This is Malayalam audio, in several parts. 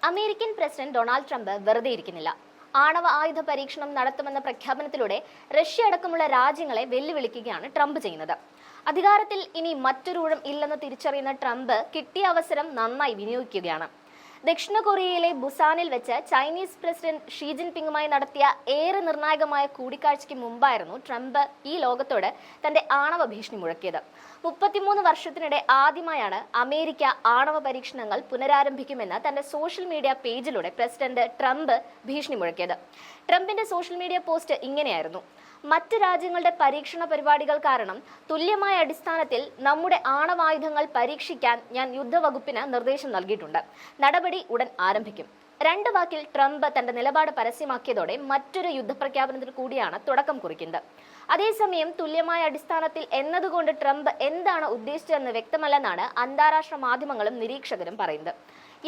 അമേരിക്കൻ പ്രസിഡന്റ് ഡൊണാൾഡ് ട്രംപ് വെറുതെ ഇരിക്കുന്നില്ല. ആണവ ആയുധ പരീക്ഷണം നടത്തുമെന്ന പ്രഖ്യാപനത്തിലൂടെ റഷ്യ അടക്കമുള്ള രാജ്യങ്ങളെ വെല്ലുവിളിക്കുകയാണ് ട്രംപ് ചെയ്യുന്നത്. അധികാരത്തിൽ ഇനി മറ്റൊരു ഊഴം ഇല്ലെന്ന് തിരിച്ചറിയുന്ന ട്രംപ് കിട്ടിയ അവസരം നന്നായി വിനിയോഗിക്കുകയാണ്. ദക്ഷിണ കൊറിയയിലെ ബുസാനിൽ വെച്ച് ചൈനീസ് പ്രസിഡന്റ് ഷീ ജിൻപിങ്ങുമായി നടത്തിയ ഏറെ നിർണായകമായ കൂടിക്കാഴ്ചയ്ക്ക് മുമ്പായിരുന്നു ട്രംപ് ഈ ലോകത്തോട് തന്റെ ആണവ ഭീഷണി മുഴക്കിയത്. 33 വർഷത്തിനിടെ ആദ്യമായാണ് അമേരിക്ക ആണവ പരീക്ഷണങ്ങൾ പുനരാരംഭിക്കുമെന്ന് തന്റെ സോഷ്യൽ മീഡിയ പേജിലൂടെ പ്രസിഡന്റ് ട്രംപ് ഭീഷണി മുഴക്കിയത്. ട്രംപിന്റെ സോഷ്യൽ മീഡിയ പോസ്റ്റ് ഇങ്ങനെയായിരുന്നു: മറ്റ് രാജ്യങ്ങളുടെ പരീക്ഷണ പരിപാടികൾ കാരണം തുല്യമായ അടിസ്ഥാനത്തിൽ നമ്മുടെ ആണവായുധങ്ങൾ പരീക്ഷിക്കാൻ ഞാൻ യുദ്ധവകുപ്പിന് നിർദ്ദേശം നൽകിയിട്ടുണ്ട്. നടപടി ഉടൻ ആരംഭിക്കും. 2 വാക്കിൽ ട്രംപ് തന്റെ നിലപാട് പരസ്യമാക്കിയതോടെ മറ്റൊരു യുദ്ധപ്രഖ്യാപനത്തിന് കൂടിയാണ് തുടക്കം കുറിക്കുന്നത്. അതേസമയം തുല്യമായ അടിസ്ഥാനത്തിൽ എന്നതുകൊണ്ട് ട്രംപ് എന്താണ് ഉദ്ദേശിച്ചതെന്ന് വ്യക്തമല്ലെന്നാണ് അന്താരാഷ്ട്ര മാധ്യമങ്ങളും നിരീക്ഷകരും പറയുന്നത്.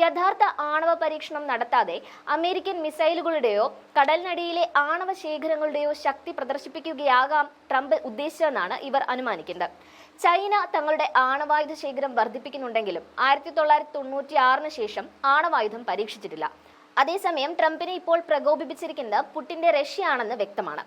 യഥാർത്ഥ ആണവ പരീക്ഷണം നടത്താതെ അമേരിക്കൻ മിസൈലുകളുടെയോ കടലിനടിയിലെ ആണവ ശേഖരങ്ങളുടെയോ ശക്തി പ്രദർശിപ്പിക്കുകയാകാം ട്രംപ് ഉദ്ദേശിച്ചതെന്നാണ് ഇവർ അനുമാനിക്കുന്നത്. ചൈന തങ്ങളുടെ ആണവായുധ ശേഖരം വർദ്ധിപ്പിക്കുന്നുണ്ടെങ്കിലും 1996 ശേഷം ആണവായുധം പരീക്ഷിച്ചിട്ടില്ല. അതേസമയം ട്രംപിനെ ഇപ്പോൾ പ്രകോപിപ്പിച്ചിരിക്കുന്നത് പുടിന്റെ റഷ്യയാണെന്ന് വ്യക്തമാണ്.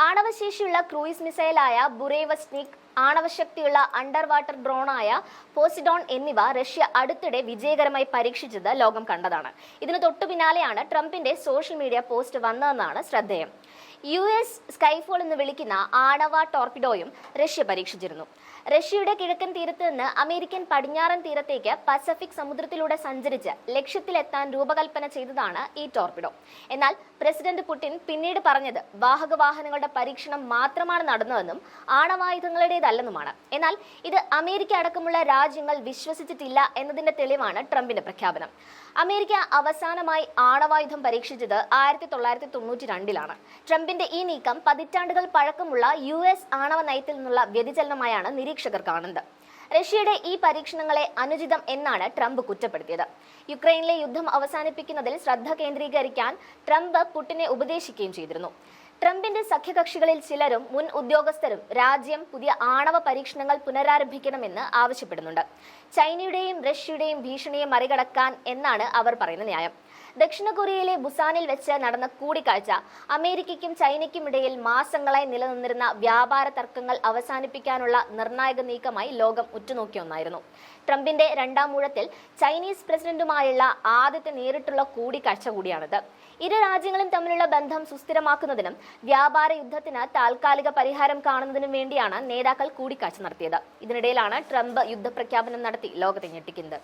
ആണവശേഷിയുള്ള ക്രൂയിസ് മിസൈലായ ബുറേവസ്നിക്, ആണവശക്തിയുള്ള അണ്ടർ വാട്ടർ ഡ്രോണായ പോസിഡോൺ എന്നിവ റഷ്യ അടുത്തിടെ വിജയകരമായി പരീക്ഷിച്ചത് ലോകം കണ്ടതാണ്. ഇതിനു തൊട്ടു പിന്നാലെയാണ് ട്രംപിന്റെ സോഷ്യൽ മീഡിയ പോസ്റ്റ് വന്നതെന്നാണ് ശ്രദ്ധേയം. US സ്കൈഫോൾ എന്ന് വിളിക്കുന്ന ആണവ ടോർപിഡോയും റഷ്യ പരീക്ഷിച്ചിരുന്നു. റഷ്യയുടെ കിഴക്കൻ തീരത്ത് നിന്ന് അമേരിക്കൻ പടിഞ്ഞാറൻ തീരത്തേക്ക് പസഫിക് സമുദ്രത്തിലൂടെ സഞ്ചരിച്ച് ലക്ഷ്യത്തിലെത്താൻ രൂപകൽപ്പന ചെയ്തതാണ് ഈ ടോർപിഡോ. എന്നാൽ പ്രസിഡന്റ് പുടിൻ പിന്നീട് പറഞ്ഞത് വാഹക വാഹനങ്ങളുടെ പരീക്ഷണം മാത്രമാണ് നടന്നതെന്നും ആണവായുധങ്ങളുടേതല്ലെന്നുമാണ്. എന്നാൽ ഇത് അമേരിക്ക അടക്കമുള്ള രാജ്യങ്ങൾ വിശ്വസിച്ചിട്ടില്ല എന്നതിന്റെ തെളിവാണ് ട്രംപിന്റെ പ്രഖ്യാപനം. അമേരിക്ക അവസാനമായി ആണവായുധം പരീക്ഷിച്ചത് 1992-ലാണ്. ട്രംപിന്റെ ഈ നീക്കം പതിറ്റാണ്ടുകൾ പഴക്കമുള്ള US ആണവ നയത്തിൽ നിന്നുള്ള വ്യതിചലനമായാണ് നിരീക്ഷകർ കാണുന്നത്. റഷ്യയുടെ ഈ പരീക്ഷണങ്ങളെ അനുചിതം എന്നാണ് ട്രംപ് കുറ്റപ്പെടുത്തിയത്. യുക്രൈനിലെ യുദ്ധം അവസാനിപ്പിക്കുന്നതിൽ ശ്രദ്ധ കേന്ദ്രീകരിക്കാൻ ട്രംപ് പുടിനെ ഉപദേശിക്കുകയും ചെയ്തിരുന്നു. ട്രംപിന്റെ സഖ്യകക്ഷികളിൽ ചിലരും മുൻ ഉദ്യോഗസ്ഥരും രാജ്യം പുതിയ ആണവ പരീക്ഷണങ്ങൾ പുനരാരംഭിക്കണമെന്ന് ആവശ്യപ്പെടുന്നുണ്ട്. ചൈനയുടെയും റഷ്യയുടെയും ഭീഷണിയെ മറികടക്കാൻ എന്നാണ് അവർ പറയുന്ന ന്യായം. ദക്ഷിണ കൊറിയയിലെ ബുസാനിൽ വെച്ച് നടന്ന കൂടിക്കാഴ്ച അമേരിക്കയ്ക്കും ചൈനയ്ക്കുമിടയിൽ മാസങ്ങളായി നിലനിന്നിരുന്ന വ്യാപാര തർക്കങ്ങൾ അവസാനിപ്പിക്കാനുള്ള നിർണായക നീക്കമായി ലോകം ഉറ്റുനോക്കിയ ഒന്നായിരുന്നു. ട്രംപിന്റെ 2ാം ഊഴത്തിൽ ചൈനീസ് പ്രസിഡന്റുമായുള്ള ആദ്യത്തെ നേരിട്ടുള്ള കൂടിക്കാഴ്ച കൂടിയാണിത്. ഇരു രാജ്യങ്ങളും തമ്മിലുള്ള ബന്ധം സുസ്ഥിരമാക്കുന്നതിനും വ്യാപാര യുദ്ധത്തിന് താൽക്കാലിക പരിഹാരം കാണുന്നതിനും വേണ്ടിയാണ് നേതാക്കൾ കൂടിക്കാഴ്ച നടത്തിയത്. ഇതിനിടയിലാണ് ട്രംപ് യുദ്ധപ്രഖ്യാപനം നടത്തി ലോകത്തെ ഞെട്ടിക്കുന്നത്.